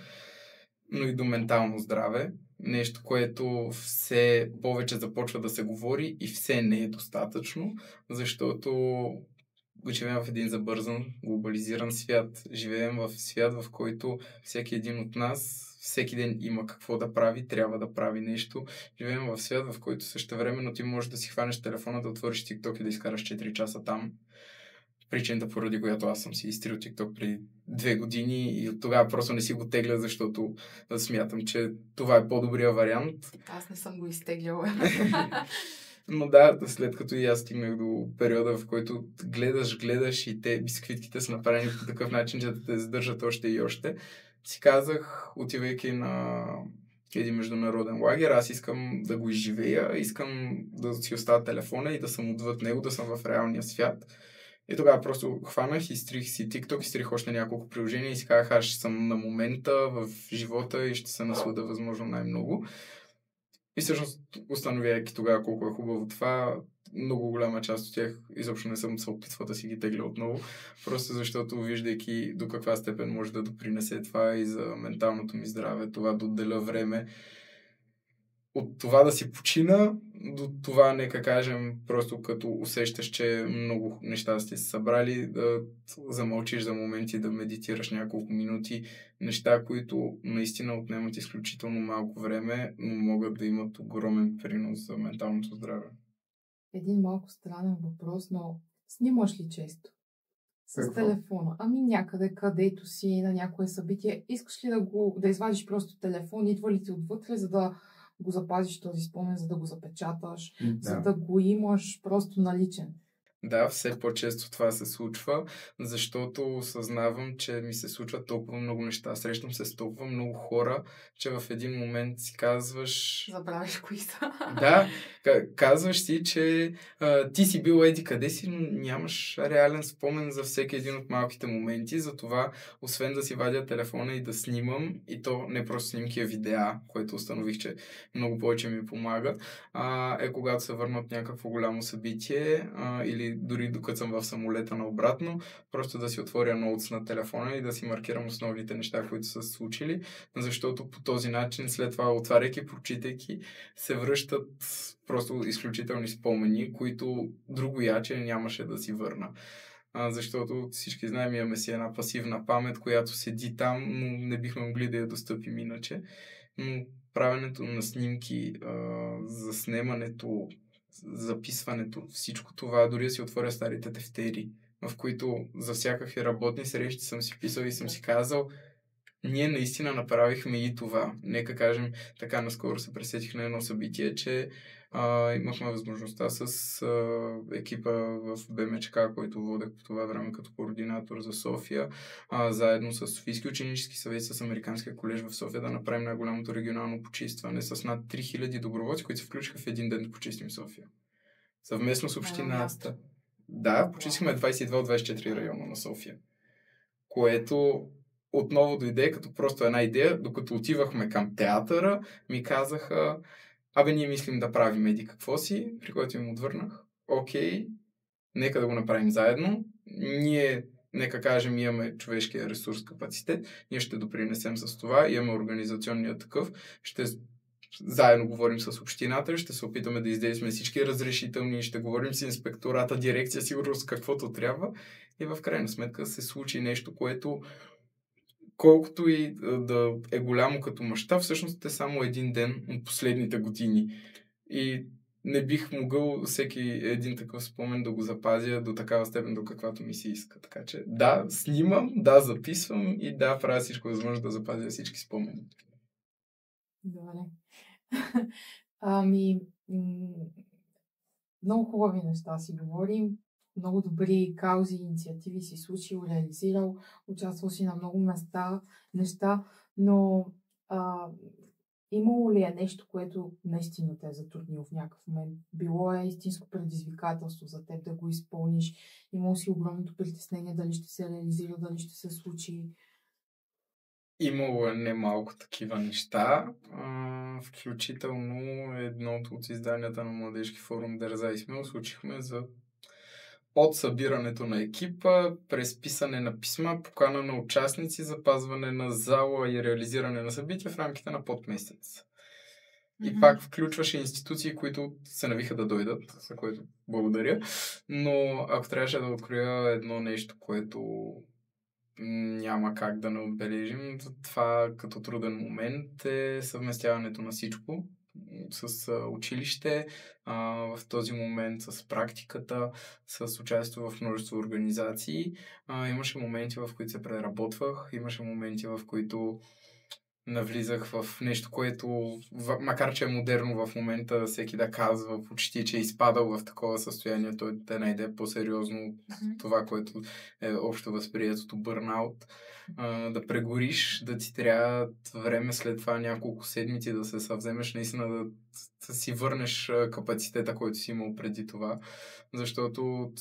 но и до ментално здраве. Нещо, което все повече започва да се говори и все не е достатъчно, защото живеем в един забързан, глобализиран свят. Живеем в свят, в който всеки един от нас всеки ден има какво да прави, трябва да прави нещо. Живеем в свят, в който същевременно ти можеш да си хванеш телефона, да отвориш TikTok и да изкараш 4 часа там. Причината, поради която аз съм си изтрил TikTok преди 2 години и от тогава просто не си го тегля, защото смятам, че това е по-добрия вариант. Аз не съм го изтегляла. Но да, след като и аз стигнах до периода, в който гледаш и те бисквитките са направени по такъв начин, че да те задържат още и още, си казах, отивайки на един международен лагер, аз искам да го изживея, искам да си оставя телефона и да съм отвъд него, да съм в реалния свят. И тогава просто хванах, изтрих си TikTok, изтрих още няколко приложения и си казах, аз ще съм на момента в живота и ще се наслада възможно най-много. И всъщност, установявайки тогава колко е хубаво това, много голяма част от тях изобщо не съм се опитвал да си ги тегля отново, просто защото виждайки до каква степен може да допринесе това и за менталното ми здраве, това да отделя време от това да си почина до това, нека кажем, просто като усещаш, че много неща сте се събрали, да замълчиш за моменти, да медитираш няколко минути, неща, които наистина отнемат изключително малко време, но могат да имат огромен принос за менталното здраве. Един малко странен въпрос, но снимаш ли често? С Какво? телефона. Ами някъде, където си, на някое събитие, искаш ли да извадиш просто телефон, идва ли ти отвътре, за да го запазиш този спомен, за да го запечаташ, за да го имаш просто наличен? Да, все по-често това се случва, защото осъзнавам, че ми се случват толкова много неща. Срещам се с толкова много хора, че в един момент си казваш... Забравяш кои са. Да, казваш си, че ти си бил еди къде си, но нямаш реален спомен за всеки един от малките моменти. Затова, освен да си вадя телефона и да снимам, и то не просто снимки, а видеа, което установих, че много повече ми помага, когато се върна от някакво голямо събитие или дори докато съм в самолета наобратно, просто да си отворя ноутс на телефона и да си маркирам основните неща, които са се случили, защото по този начин, след това отваряйки, прочитайки, се връщат просто изключителни спомени, които друго яче нямаше да си върна. Защото всички знаем, имаме си една пасивна памет, която седи там, но не бихме могли да я достъпим иначе. Но правенето на снимки, заснемането, записването, всичко това, дори да си отворя старите тефтери, в които за всякакви работни срещи съм си писал и съм си казал, ние наистина направихме и това. Нека кажем, така наскоро се пресетих на едно събитие, че Имахме възможността с екипа в БМЧК, който водех по това време като координатор за София, заедно с Софийски ученически съвет, с Американския колеж в София да направим най-голямото регионално почистване с над 3000 доброволци, които се включиха в един ден да почистим София. Съвместно с общината. Да, почистихме 22 от 24 района на София. Което отново дойде като просто една идея, докато отивахме към театъра, ми казаха: ние мислим да правим еди какво си, при което им отвърнах: окей, нека да го направим заедно. Ние, нека кажем, имаме човешкия ресурс, капацитет, ние ще допринесем с това, имаме организационния такъв, ще заедно говорим с общината, ще се опитаме да издействаме всички разрешителни, ще говорим с инспектората, дирекция сигурност, каквото трябва, и в крайна сметка се случи нещо, което колкото и да е голямо като мащаб, всъщност е само един ден от последните години. И не бих могъл всеки един такъв спомен да го запазя до такава степен, до каквато ми се иска. Така че да, снимам, да, записвам и да, правя всичко възможно да запазя всички спомени. Добре. Много хубави неща си говорим. Много добри каузи и инициативи си случил, реализирал, участвал си на много неща, но имало ли е нещо, което наистина те е затруднило в някакъв момент? Било е истинско предизвикателство за теб да го изпълниш? Имало си огромното притеснение дали ще се реализира, дали ще се случи? Имало е немалко такива неща, включително едното от изданията на Младежки форум Дърза и смело случихме от събирането на екипа, през писане на писма, покана на участници, запазване на зала и реализиране на събития в рамките на под месец. И пак включваше институции, които се навиха да дойдат, за което благодаря. Но ако трябваше да откроя едно нещо, което няма как да не отбележим, това като труден момент е съвместяването на всичко с училище, в този момент с практиката, с участието в множество организации. Имаше моменти, в които се преработвах, имаше моменти, в които навлизах в нещо, което, макар че е модерно в момента, всеки да казва почти, че е изпадал в такова състояние, той да найде по-сериозно това, което е общо възприетото бърнаут. Да прегориш, да ти трябва време след това няколко седмици да се съвземеш, наистина да си върнеш капацитета, който си имал преди това, защото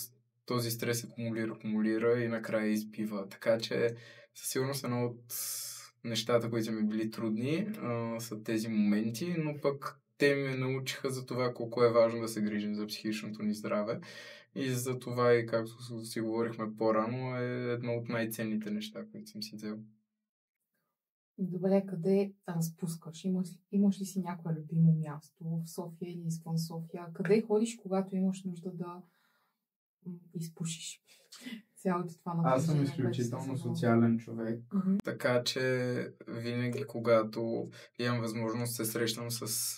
този стрес се акумулира и накрая избива. Така че със сигурност едно от нещата, които са ми били трудни, са тези моменти, но пък те ме научиха за това колко е важно да се грижим за психичното ни здраве. И за това, и както си говорихме по-рано, е едно от най-ценните неща, които съм си взел. Добре, къде разпускаш? Имаш ли си някое любимо място в София или извън София? Къде ходиш, когато имаш нужда да изпушиш цялото това напрежение? Аз съм изключително социален човек, така че винаги, когато имам възможност, се срещам с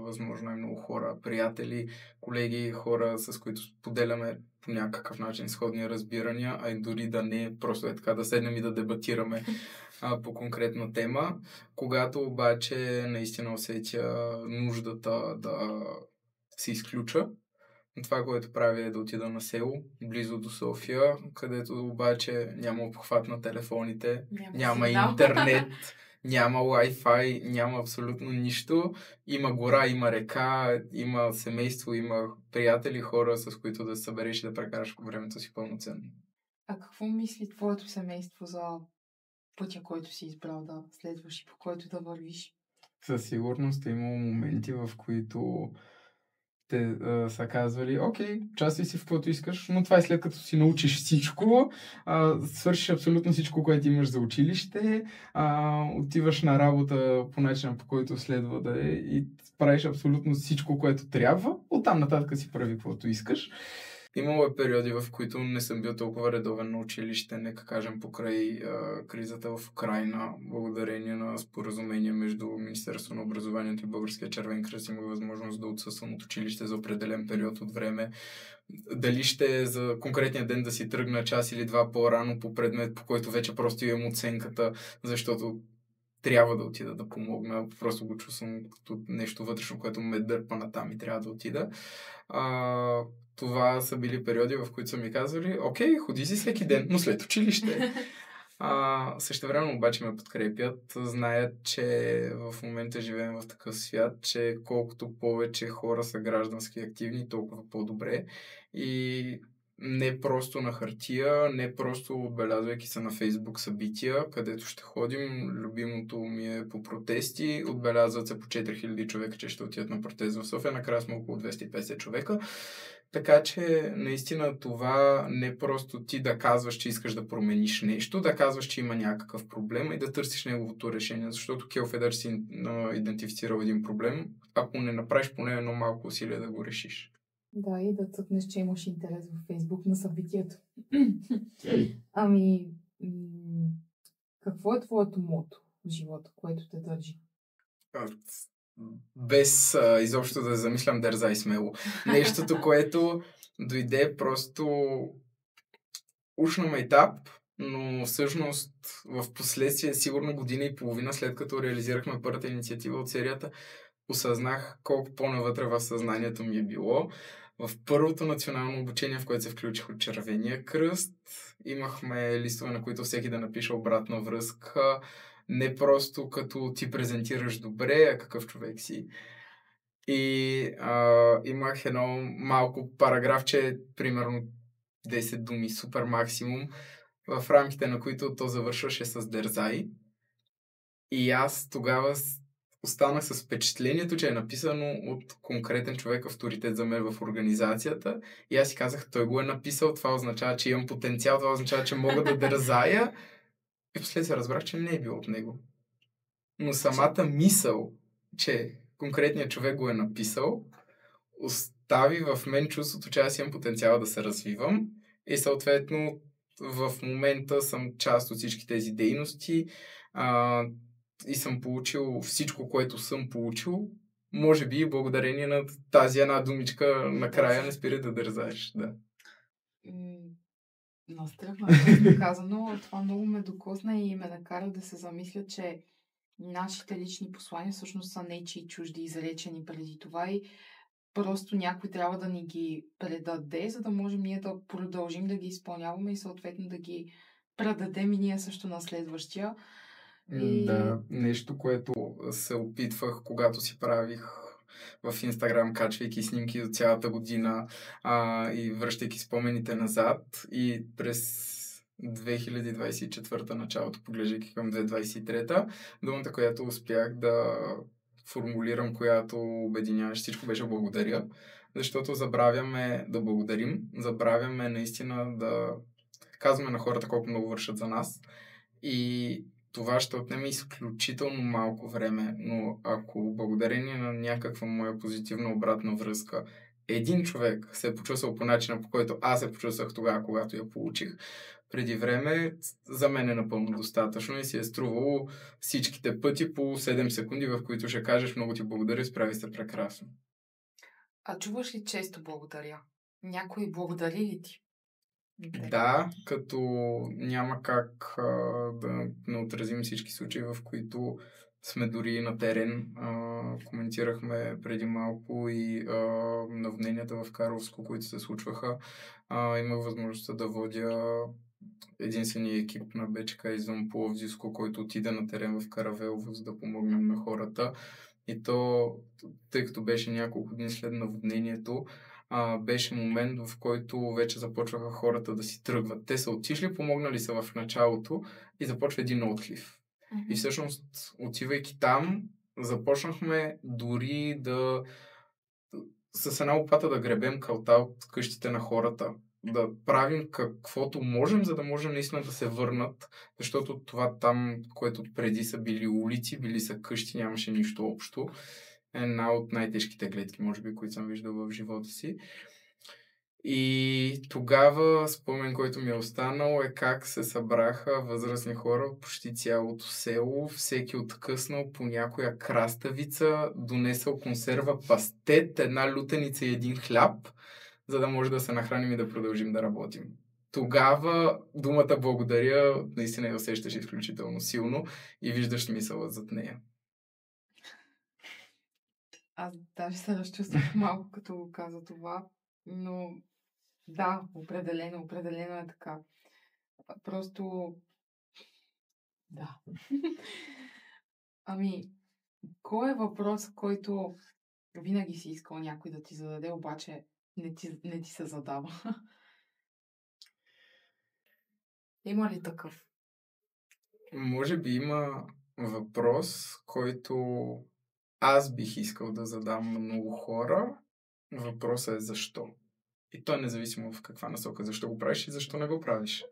възможно много хора, приятели, колеги, хора, с които споделяме по някакъв начин сходни разбирания, а и дори да не, просто е така да седнем и да дебатираме по конкретна тема. Когато обаче наистина усетя нуждата да се изключа, това, което правя, е да отида на село, близо до София, където обаче няма обхват на телефоните, няма интернет, няма Wi-Fi, няма абсолютно нищо. Има гора, има река, има семейство, има приятели, хора, с които да се събереш и да прекараш времето си пълноценно. А какво мисли твоето семейство за пътя, който си избрал да следваш и по който да вървиш? Със сигурност е имало моменти, в които те са казвали: окей, участвай си в каквото искаш, но това е след като си научиш всичко, свършиш абсолютно всичко, което имаш за училище, отиваш на работа по начина, по който следва да е, и правиш абсолютно всичко, което трябва, оттам нататък си прави каквото искаш. Имало е периоди, в които не съм бил толкова редовен на училище, нека кажем покрай кризата в Украйна, благодарение на споразумение между Министерството на образованието и Българския червен кръст имах възможност да отсъствам от училище за определен период от време. Дали ще е за конкретния ден да си тръгна час или два по-рано по предмет, по който вече просто имам оценката, защото трябва да отида да помогна. Просто го чувствам като нещо вътрешно, което ме дърпа натам и трябва да отида. Това са били периоди, в които са ми казвали, окей, ходи си всеки ден, но след училище. Същевременно обаче ме подкрепят, знаят, че в момента живеем в такъв свят, че колкото повече хора са граждански активни, толкова по-добре. И не просто на хартия, не просто отбелязвайки се на Фейсбук събития, където ще ходим. Любимото ми е по протести. Отбелязват се по 4000 човека, че ще отидат на протест в София. Накрая сме около 250 човека. Така че наистина това не просто ти да казваш, че искаш да промениш нещо, да казваш, че има някакъв проблем и да търсиш неговото решение. Защото Келфедър си идентифицирал един проблем, ако не направиш поне едно малко усилие да го решиш. Да, и да цъкнеш, че имаш интерес в Фейсбук на събитието. Какво е твоето мото в живота, което те държи? Без изобщо да замислям дързай смело. Нещото, което дойде просто уж на майтап, но всъщност в последствие, сигурно година и половина след като реализирахме първата инициатива от серията, осъзнах колко по-навътре в съзнанието ми е било. В първото национално обучение, в което се включих от Червения кръст, имахме листове, на които всеки да напише обратна връзка, не просто като ти презентираш добре, а какъв човек си. И имах едно малко параграфче, примерно 10 думи, супер максимум, в рамките на които то завършваше с дързай. И аз тогава останах с впечатлението, че е написано от конкретен човек, авторитет за мен в организацията. И аз си казах, той го е написал, това означава, че имам потенциал, това означава, че мога да дързая. И последствие разбрах, че не е било от него. Но самата мисъл, че конкретният човек го е написал, остави в мен чувството, че аз имам потенциал да се развивам. И съответно в момента съм част от всички тези дейности и съм получил всичко, което съм получил. Може би благодарение на тази една думичка накрая не спира да дързаеш. Да. Настръхна, казано, това много ме докосна и ме накара да се замисля, че нашите лични послания всъщност са нечии чужди, изречени преди това и просто някой трябва да ни ги предаде, за да можем ние да продължим да ги изпълняваме и съответно да ги предадем и ние също на следващия. Да, нещо, което се опитвах, когато си правих в Инстаграм, качвайки снимки от цялата година и връщайки спомените назад. И през 2024 началото, поглеждайки към 2023, думата, която успях да формулирам, която обединяваше всичко, беше благодаря. Защото забравяме да благодарим, забравяме наистина да казваме на хората колко много вършат за нас. И това ще отнеме изключително малко време, но ако благодарение на някаква моя позитивна обратна връзка един човек се е почувствал по начина, по който аз се почувствах тогава, когато я получих преди време, за мен е напълно достатъчно и си е струвало всичките пъти по 7 секунди, в които ще кажеш много ти благодаря, справи се прекрасно. А чуваш ли често благодаря? Някой благодари ли ти? Да, като няма как да не отразим всички случаи, в които сме дори на терен. Коментирахме преди малко и наводненията в Карловско, които се случваха. Имах възможността да водя единствения екип на БЧК извън Пловдивско, който отида на терен в Каравелово, за да помогнем на хората. И то, тъй като беше няколко дни след наводнението, беше момент, в който вече започваха хората да си тръгват. Те са отишли, помогнали са в началото и започва един отклив. Mm-hmm. И всъщност, отивайки там, започнахме дори да с една лопата да гребем калта от къщите на хората. Да правим каквото можем, за да може наистина да се върнат, защото това там, което преди са били улици, били са къщи, нямаше нищо общо. Една от най-тежките гледки, може би, които съм виждал в живота си. И тогава спомен, който ми е останал, е как се събраха възрастни хора от почти цялото село, всеки откъснал по някоя краставица, донесъл консерва пастет, една лютеница и един хляб, за да може да се нахраним и да продължим да работим. тогава думата благодаря наистина я усещаш изключително силно и виждаш смисъла зад нея. Аз даже се разчувствах малко, като го каза това, но да, определено е така. Просто да. Ами, кой е въпрос, който винаги си искал някой да ти зададе, обаче не ти се задава? Има ли такъв? Може би има въпрос, който аз бих искал да задам на много хора. Въпросът е защо. И то е независимо в каква насока. Защо го правиш и защо не го правиш.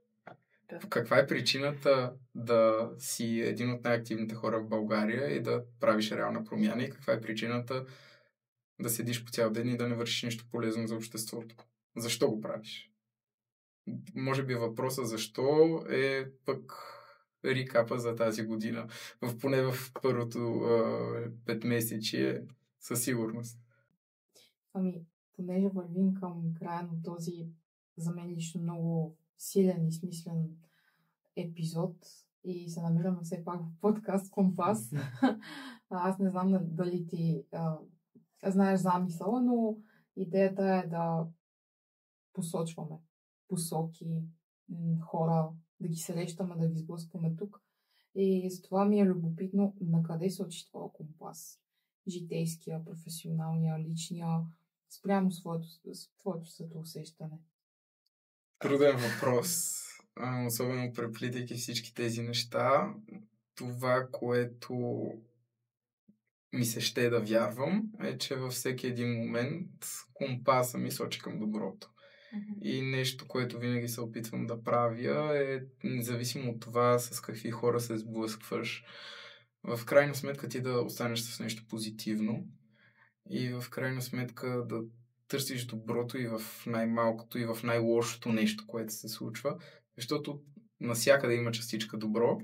Да. Каква е причината да си един от най-активните хора в България и да правиш реална промяна и каква е причината да седиш по цял ден и да не вършиш нищо полезно за обществото. Защо го правиш? Може би въпросът защо е пък рекапа за тази година. Поне в първото 5 месече със сигурност. Ами, понеже вървим към края на този за мен лично много силен и смислен епизод и се намираме все пак в подкаст Компас. Аз не знам дали ти знаеш замисъла, но идеята е да посочваме посоки, хора, да ги срещаме, да ги сблъскваме тук. И затова ми е любопитно на къде сочи твоя компас. Житейския, професионалния, личния, спрямо твоето светоусещане. Труден въпрос. Особено преплитайки всички тези неща. Това, което ми се ще да вярвам, е, че във всеки един момент компаса ми сочи към доброто. И нещо, което винаги се опитвам да правя е, независимо от това с какви хора се сблъскваш, в крайна сметка ти да останеш с нещо позитивно и в крайна сметка да търсиш доброто и в най-малкото и в най-лошото нещо, което се случва, защото насякъде има частичка добро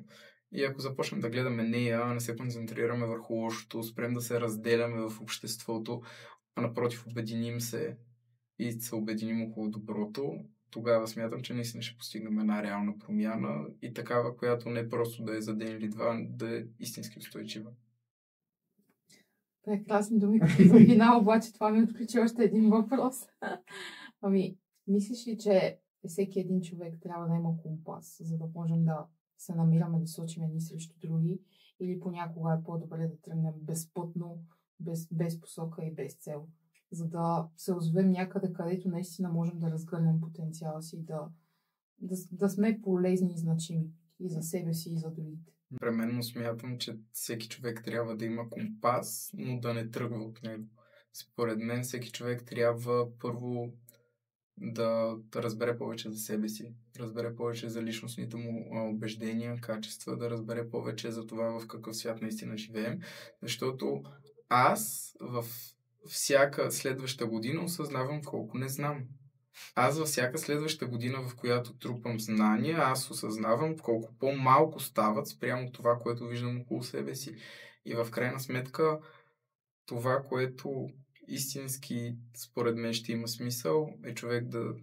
и ако започнем да гледаме нея, не се концентрираме върху лошото, спрем да се разделяме в обществото, а напротив обединим се и се обединим около доброто, тогава смятам, че наистина ще постигнем една реална промяна и такава, която не просто да е за ден или два, да е истински устойчива. Прекрасни думи, като за финал, обаче това ми отключи още един въпрос. Ами, мислиш ли, че всеки един човек трябва да има компас, за да можем да се намираме, да сочим едни срещу други, или понякога е по-добре да тръгнем безпътно, без посока и без цел, за да се озовем някъде, където наистина можем да разгърнем потенциала си и да сме полезни и значими и за себе си, и за другите. Пременно смятам, че всеки човек трябва да има компас, но да не тръгва от него. Според мен всеки човек трябва първо да разбере повече за себе си, да разбере повече за личностните му убеждения, качества, да разбере повече за това в какъв свят наистина живеем, защото аз в всяка следваща година осъзнавам колко не знам. Аз във всяка следваща година, в която трупам знания, аз осъзнавам колко по-малко стават спрямо това, което виждам около себе си. И в крайна сметка, това, което истински, според мен, ще има смисъл, е човек да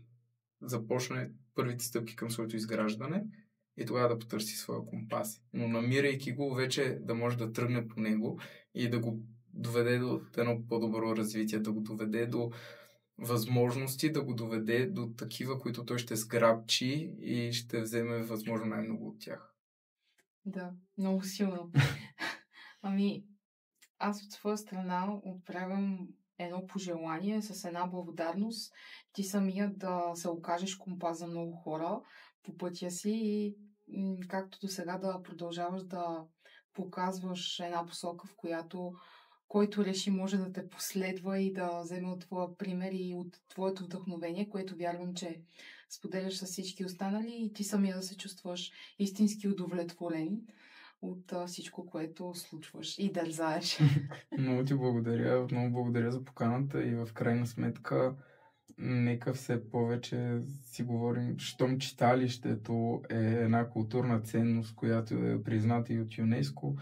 започне първите стъпки към своето изграждане и тогава да потърси своя компас. Но намирайки го, вече да може да тръгне по него и да го доведе до едно по-добро развитие, да го доведе до възможности, да го доведе до такива, които той ще сграбчи и ще вземе възможно най-много от тях. Да, много силно. Ами, аз от своя страна отправям едно пожелание с една благодарност. Ти самия да се окажеш компас за много хора по пътя си и както до сега да продължаваш да показваш една посока, в която който реши може да те последва и да вземе от твоя пример и от твоето вдъхновение, което вярвам, че споделяш с всички останали и ти самия да се чувстваш истински удовлетворен от всичко, което случваш и дързаеш. Много ти благодаря. Много благодаря за поканата и в крайна сметка нека все повече си говорим, щом читалището е една културна ценност, която е призната и от ЮНЕСКО.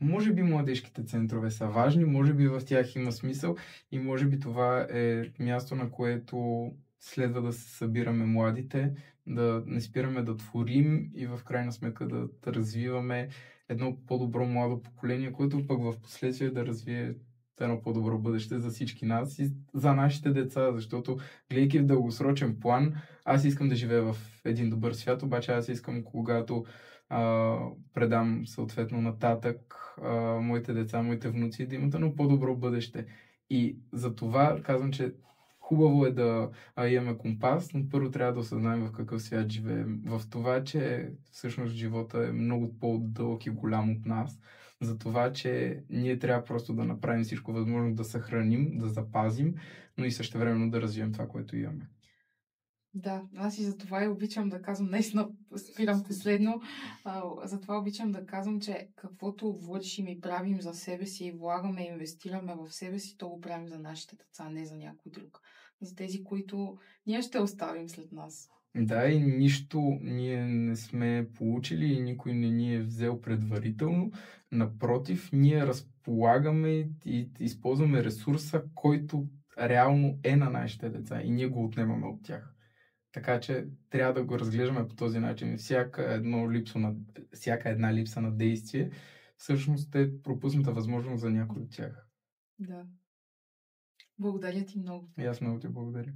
Може би младежките центрове са важни, може би в тях има смисъл и може би това е място, на което следва да се събираме младите, да не спираме да творим и в крайна сметка да развиваме едно по-добро младо поколение, което пък в последствие да развие едно по-добро бъдеще за всички нас и за нашите деца, защото гледайки в дългосрочен план, аз искам да живея в един добър свят, обаче аз искам, когато предам съответно нататък моите деца, моите внуци да имат едно по-добро бъдеще. И за това казвам, че хубаво е да имаме компас, но първо трябва да осъзнаем в какъв свят живеем. В това, че всъщност живота е много по-дълъг и голям от нас. За това, че ние трябва просто да направим всичко възможно да съхраним, да запазим, но и същевременно да развием това, което имаме. Да, аз и за това и обичам да казвам, наистина спирам последно, затова обичам да казвам, че каквото вложим и правим за себе си и влагаме и инвестираме в себе си, то го правим за нашите деца, не за някой друг. За тези, които ние ще оставим след нас. Да, и нищо ние не сме получили и никой не ни е взел предварително. Напротив, ние разполагаме и използваме ресурса, който реално е на нашите деца и ние го отнемаме от тях. Така че трябва да го разглеждаме по този начин. Всяка една липса на действие всъщност е пропусната възможност за някой от тях. Да. Благодаря ти много. И аз много ти благодаря.